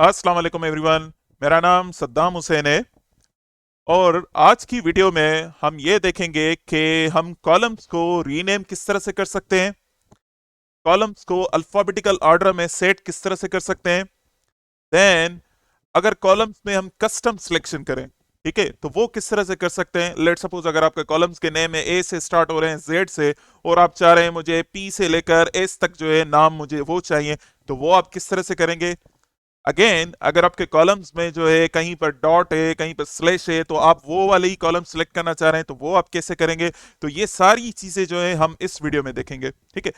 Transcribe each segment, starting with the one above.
अस्सलाम वालेकुम एवरीवन। मेरा नाम सद्दाम हुसैन है और आज की वीडियो में हम ये देखेंगे कि हम कॉलम्स को रीनेम किस तरह से कर सकते हैं, कॉलम्स को अल्फाबेटिकल ऑर्डर में सेट किस तरह से कर सकते हैं। देन अगर कॉलम्स में हम कस्टम सिलेक्शन करें, ठीक है, तो वो किस तरह से कर सकते हैं। लेट सपोज अगर आपके कॉलम्स के नेम है ए से स्टार्ट हो रहे हैं जेड से, और आप चाह रहे हैं मुझे पी से लेकर एस तक जो है नाम मुझे वो चाहिए, तो वो आप किस तरह से करेंगे। अगेन अगर आपके कॉलम्स में जो है कहीं पर डॉट है कहीं पर स्लैश है, तो आप वो वाले ही कॉलम सेलेक्ट करना चाह रहे हैं, तो वो आप कैसे करेंगे। तो ये सारी चीजें जो है हम इस वीडियो में देखेंगे, ठीक है।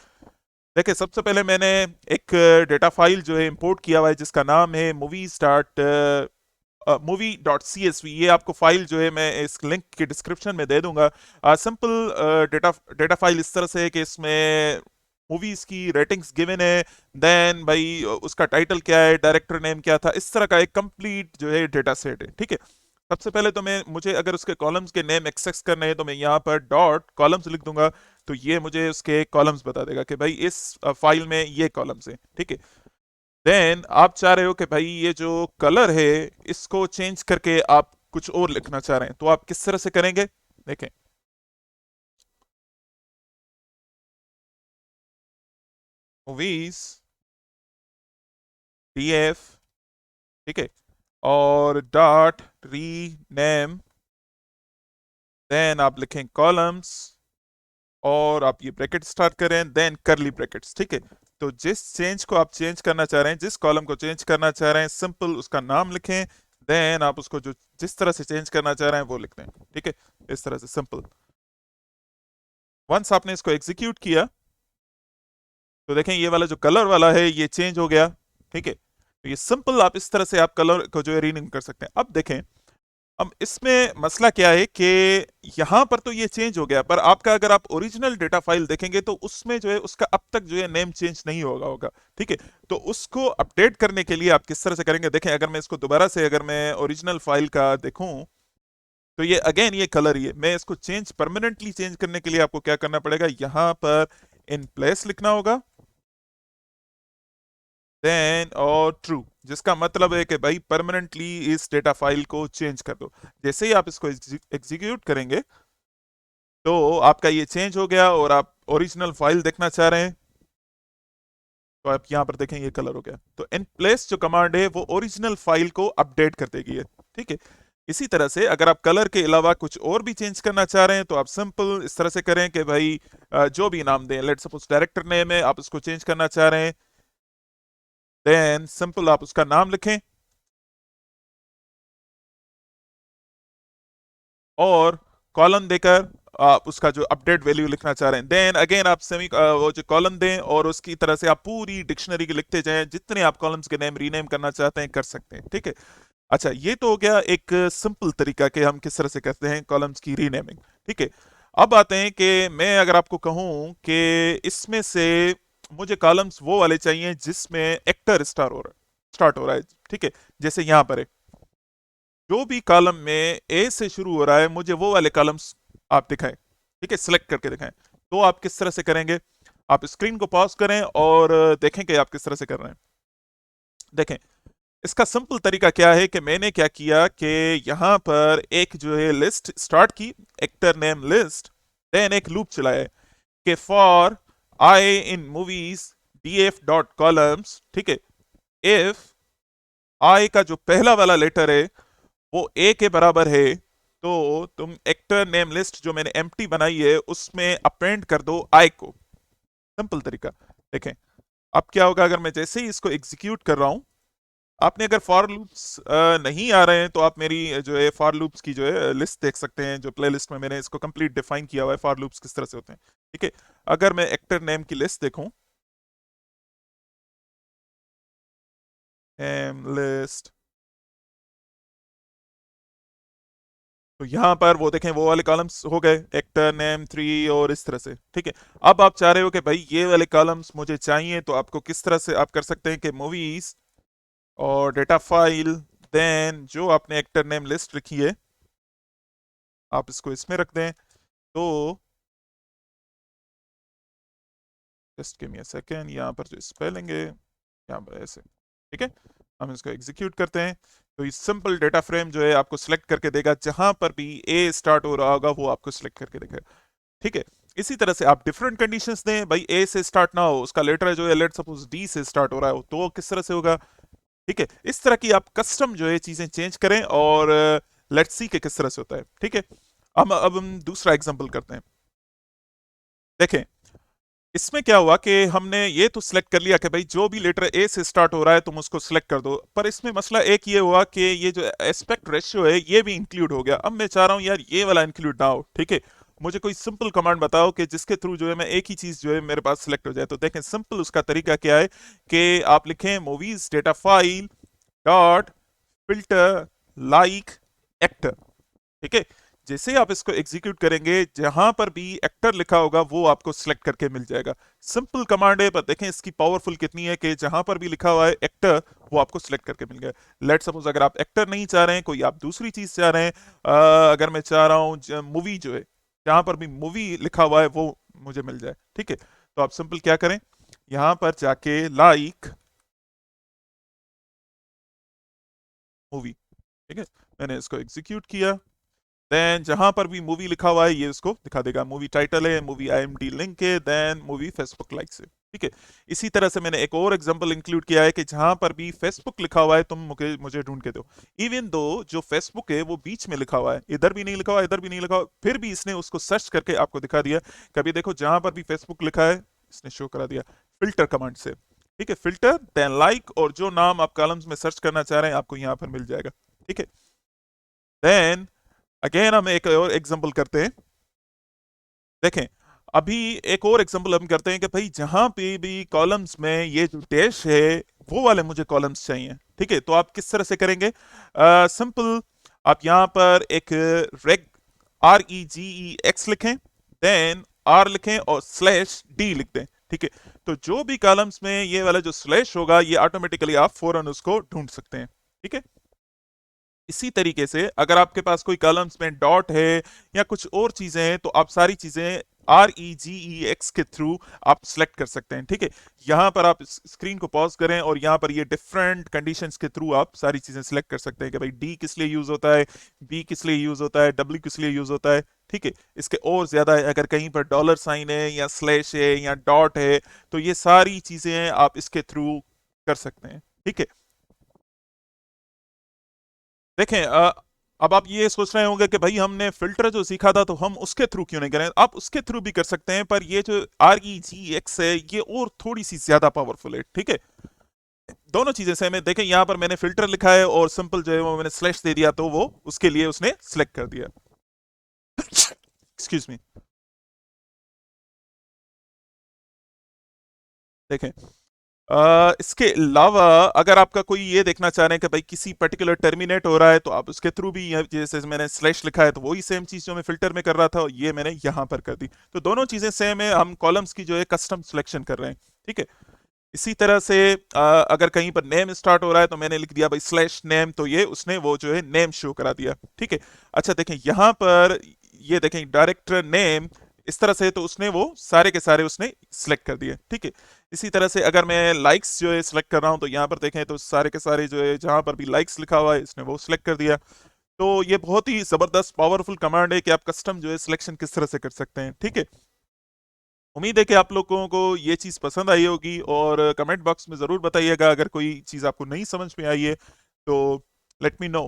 देखिए, सबसे पहले मैंने एक डेटा फाइल जो है इंपोर्ट किया हुआ है जिसका नाम है मूवी.csv। ये आपको फाइल जो है मैं इस लिंक के डिस्क्रिप्शन में दे दूंगा। सिंपल डेटा डेटा फाइल इस तरह से है कि इसमें मूवीज की रेटिंग्स गिवन है, देन भाई उसका टाइटल क्या है, डायरेक्टर नेम क्या था, इस तरह का एक कंप्लीट जो है डेटा सेट है, ठीक है। सबसे पहले तो मैं मुझे अगर उसके कॉलम्स के नेम एक्सेस करने हैं तो मैं यहाँ पर डॉट कॉलम्स लिख दूंगा, तो ये मुझे उसके कॉलम्स बता देगा कि भाई इस फाइल में ये कॉलम्स हैं, ठीक है। देन आप चाह रहे हो कि भाई ये जो कलर है इसको चेंज करके आप कुछ और लिखना चाह रहे हैं, तो आप किस तरह से करेंगे। देखें, मूवीज डीएफ, ठीक है, और डॉट री नेम, देन आप लिखें कॉलम्स और आप ये ब्रैकेट स्टार्ट करें, देन करली ब्रैकेट्स, ठीक है। तो जिस चेंज को आप चेंज करना चाह रहे हैं, जिस कॉलम को चेंज करना चाह रहे हैं, सिंपल उसका नाम लिखें, देन आप उसको जो जिस तरह से चेंज करना चाह रहे हैं वो लिख दें, ठीक है। इस तरह से सिंपल। वंस आपने इसको एग्जीक्यूट किया तो देखें ये वाला जो कलर वाला है ये चेंज हो गया, ठीक है। तो ये सिंपल आप इस तरह से आप कलर को जो है रीनेम कर सकते हैं। अब देखें, अब इसमें मसला क्या है कि यहां पर तो ये चेंज हो गया, पर आपका अगर आप ओरिजिनल डेटा फाइल देखेंगे तो उसमें जो है उसका अब तक जो है नेम चेंज नहीं होगा, ठीक है। तो उसको अपडेट करने के लिए आप किस तरह से करेंगे। देखें, अगर मैं इसको दोबारा से अगर मैं ओरिजिनल फाइल का देखूं, तो ये अगेन ये कलर ही है। मैं इसको चेंज परमानेंटली चेंज करने के लिए आपको क्या करना पड़ेगा, यहां पर इन प्लेस लिखना होगा, देन और ट्रू, जिसका मतलब है कि भाई परमानेंटली इस डेटा फाइल को चेंज कर दो। जैसे ही आप इसको एग्जीक्यूट करेंगे तो आपका ये चेंज हो गया और आप ओरिजिनल फाइल देखना चाह रहे हैं, तो आप यहां पर देखें ये कलर हो गया। तो इन प्लेस जो कमांड है वो ओरिजिनल फाइल को अपडेट कर देगी है, ठीक है। इसी तरह से अगर आप कलर के अलावा कुछ और भी चेंज करना चाह रहे हैं तो आप सिंपल इस तरह से करें कि भाई जो भी नाम दें, लेट सपोज डायरेक्टर नेम है, आप उसको चेंज करना चाह रहे हैं, देन सिंपल आप उसका नाम लिखें और कॉलम देकर आप उसका जो अपडेट वैल्यू लिखना चाह रहे हैं, देन अगेन आप सेमी वो जो कॉलम दें और उसकी तरह से आप पूरी डिक्शनरी के लिखते जाएं, जितने आप कॉलम्स के नेम रीनेम करना चाहते हैं कर सकते हैं, ठीक है। अच्छा, ये तो हो गया एक सिंपल तरीका कि हम किस तरह से करते हैं कॉलम्स की रीनेमिंग, ठीक है। अब आते हैं कि मैं अगर आपको कहूं कि इसमें से मुझे कॉलम्स वो वाले चाहिए जिसमें एक्टर स्टार्ट हो रहा है, ठीक है। जैसे यहां पर है, जो भी कॉलम में ए से शुरू हो रहा है मुझे वो वाले कॉलम्स आप दिखाएं, ठीक है, सिलेक्ट करके दिखाएं। तो आप किस तरह से करेंगे, आप स्क्रीन को पॉज करें और देखें कि आप किस तरह से कर रहे हैं। देखें, इसका सिंपल तरीका क्या है कि मैंने क्या किया कि यहां पर एक जो है लिस्ट स्टार्ट की, एक्टर नेम लिस्ट, देन एक लूप चलाया है कि for I in movies df dot columns, ठीक है, इफ आई का जो पहला वाला लेटर है वो ए के बराबर है, तो तुम एक्टर नेम लिस्ट जो मैंने एम्प्टी बनाई है उसमें अपेंड कर दो आई को। सिंपल तरीका। देखें, अब क्या होगा अगर मैं जैसे ही इसको एग्जीक्यूट कर रहा हूं, आपने अगर फॉर लूप्स नहीं आ रहे हैं तो आप मेरी जो है फॉर लूप्स की जो है लिस्ट देख सकते हैं, जो प्लेलिस्ट में मैंने इसको कंप्लीट डिफाइन किया हुआ है फॉर लूप्स किस तरह से होते हैं, ठीक है। अगर मैं एक्टर नेम की लिस्ट देखूं, एम लिस्ट, तो यहां पर वो देखें वो वाले कॉलम्स हो गए एक्टर नेम 3 और इस तरह से, ठीक है। अब आप चाह रहे हो कि भाई ये वाले कॉलम्स मुझे चाहिए, तो आपको किस तरह से आप कर सकते हैं कि मूवीज और डेटा फाइल, देन जो आपने एक्टर नेम लिस्ट लिखी है आप इसको इसमें रख दें। तो just give me a second, यहाँ पर जो स्पेलिंग है यहाँ पर ऐसे, ठीक है। हम इसको एग्जीक्यूट करते हैं तो ये सिंपल डेटा फ्रेम जो है आपको सिलेक्ट करके देगा, जहां पर भी ए स्टार्ट हो रहा होगा वो आपको सिलेक्ट करके देगा। ठीक है, इसी तरह से आप डिफरेंट कंडीशंस दें, भाई ए से स्टार्ट ना हो, उसका लेटर जो है लेट सपोज डी से स्टार्ट हो रहा है तो वो किस तरह से होगा। ठीक है, इस तरह की आप कस्टम जो है चीजें चेंज करें और लेट्स सी के किस तरह से होता है। ठीक है, अब हम दूसरा एग्जांपल करते हैं। देखें, इसमें क्या हुआ कि हमने ये तो सिलेक्ट कर लिया कि भाई जो भी लेटर ए से स्टार्ट हो रहा है तुम उसको सिलेक्ट कर दो, पर इसमें मसला एक ये हुआ कि ये जो एस्पेक्ट रेशियो है ये भी इंक्लूड हो गया। अब मैं चाह रहा हूं यार ये वाला इंक्लूड ना हो। ठीक है, मुझे कोई सिंपल कमांड बताओ कि जिसके थ्रू जो है मैं एक ही चीज जो है मेरे पास सिलेक्ट हो जाए। तो देखें सिंपल उसका तरीका क्या है कि आप लिखें movies data file dot filter like actor. ठीक है, जैसे ही आप इसको एग्जीक्यूट करेंगे जहां पर भी एक्टर लिखा होगा वो आपको सिलेक्ट करके मिल जाएगा। सिंपल कमांड है, पर देखें इसकी पावरफुल कितनी है कि जहां पर भी लिखा हुआ है एक्टर वो आपको सिलेक्ट करके मिल गया। लेट सपोज अगर आप एक्टर नहीं चाह रहे हैं, कोई आप दूसरी चीज चाह रहे हैं, अगर मैं चाह रहा हूं मूवी जो है जहां पर भी मूवी लिखा हुआ है वो मुझे मिल जाए। ठीक है, तो आप सिंपल क्या करें, यहां पर जाके लाइक मूवी। ठीक है, मैंने इसको एग्जीक्यूट किया, देन जहां पर भी मूवी लिखा हुआ है ये उसको दिखा देगा। मूवी टाइटल है, मूवी आईएमडी लिंक है, देन मूवी फेसबुक लाइक्स है। ठीक है, इसी तरह से मैंने एक और एग्जांपल इंक्लूड किया है कि जहां पर भी फेसबुक लिखा हुआ है तुम मुझे मुझे ढूंढ के दो। इवन दो जो फेसबुक है वो बीच में लिखा हुआ है, इधर भी नहीं लिखा हुआ इधर भी नहीं लिखा हुआ, फिर भी इसने उसको सर्च करके आपको दिखा दिया। कभी देखो जहां पर भी फेसबुक लिखा है इसने शो करा दिया फिल्टर कमांड से। ठीक है, फिल्टर देन लाइक और जो नाम आप कॉलम्स में सर्च करना चाह रहे हैं आपको यहां पर मिल जाएगा। ठीक है, देन अगेन हम एक और एग्जांपल करते हैं। देखें, अभी एक और एग्जांपल हम करते हैं कि भाई जहां पे भी कॉलम्स में ये जो डैश है वो वाले मुझे कॉलम्स चाहिए। ठीक है, तो आप किस तरह से करेंगे, सिंपल आप यहां पर एक रेग REGEX लिखें, देन आर लिखें और स्लैश डी लिख दें। ठीक है, तो जो भी कॉलम्स में ये वाला जो स्लैश होगा ये ऑटोमेटिकली आप फौरन उसको ढूंढ सकते हैं। ठीक है, इसी तरीके से अगर आपके पास कोई कॉलम्स में डॉट है या कुछ और चीजें हैं तो आप सारी चीजें REGEX के थ्रू आप सिलेक्ट कर सकते हैं। ठीक है, यहां पर आप स्क्रीन को पॉज करें और यहां पर ये डिफरेंट कंडीशंस के थ्रू आप सारी चीजें सिलेक्ट कर सकते हैं कि भाई डी किस लिए यूज होता है, बी किस लिए यूज होता है, डब्ल्यू किस लिए यूज होता है। ठीक है, इसके और ज्यादा है, अगर कहीं पर डॉलर साइन है या स्लैश है या डॉट है तो ये सारी चीजें आप इसके थ्रू कर सकते हैं। ठीक है, देखें, अब आप ये सोच रहे होंगे कि भाई हमने फिल्टर जो सीखा था तो हम उसके थ्रू क्यों नहीं करें। आप उसके थ्रू भी कर सकते हैं, पर ये जो REGX है ये और थोड़ी सी ज्यादा पावरफुल है। ठीक है, दोनों चीजें सेम है। देखें यहां पर मैंने फिल्टर लिखा है और सिंपल जो है वो मैंने स्लैश दे दिया तो वो उसके लिए उसने सिलेक्ट कर दिया। Excuse me. देखें, इसके अलावा अगर आपका कोई ये देखना चाह रहे हैं कि भाई किसी पर्टिकुलर टर्मिनेट हो रहा है तो आप उसके थ्रू भी जैसे मैंने स्लैश लिखा है तो वही सेम चीज जो मैं फिल्टर में कर रहा था ये मैंने यहां पर कर दी। तो दोनों चीजें सेम है, हम कॉलम्स की जो है कस्टम सिलेक्शन कर रहे हैं। ठीक है, इसी तरह से अगर कहीं पर नेम स्टार्ट हो रहा है तो मैंने लिख दिया भाई स्लैश नेम, तो ये उसने वो जो है नेम शो करा दिया। ठीक है, अच्छा देखें यहां पर ये देखें डायरेक्टर नेम इस तरह से, तो उसने वो सारे के सारे उसने सिलेक्ट कर दिए। ठीक है, इसी तरह से अगर मैं लाइक्स जो है सिलेक्ट कर रहा हूं तो यहां पर देखें तो सारे के सारे जो है जहां पर भी लाइक्स लिखा हुआ है इसने वो सिलेक्ट कर दिया। तो ये बहुत ही जबरदस्त पावरफुल कमांड है कि आप कस्टम जो है सिलेक्शन किस तरह से कर सकते हैं। ठीक है, उम्मीद है कि आप लोगों को ये चीज़ पसंद आई होगी और कमेंट बॉक्स में ज़रूर बताइएगा अगर कोई चीज़ आपको नहीं समझ में आई है तो लेट मी नो।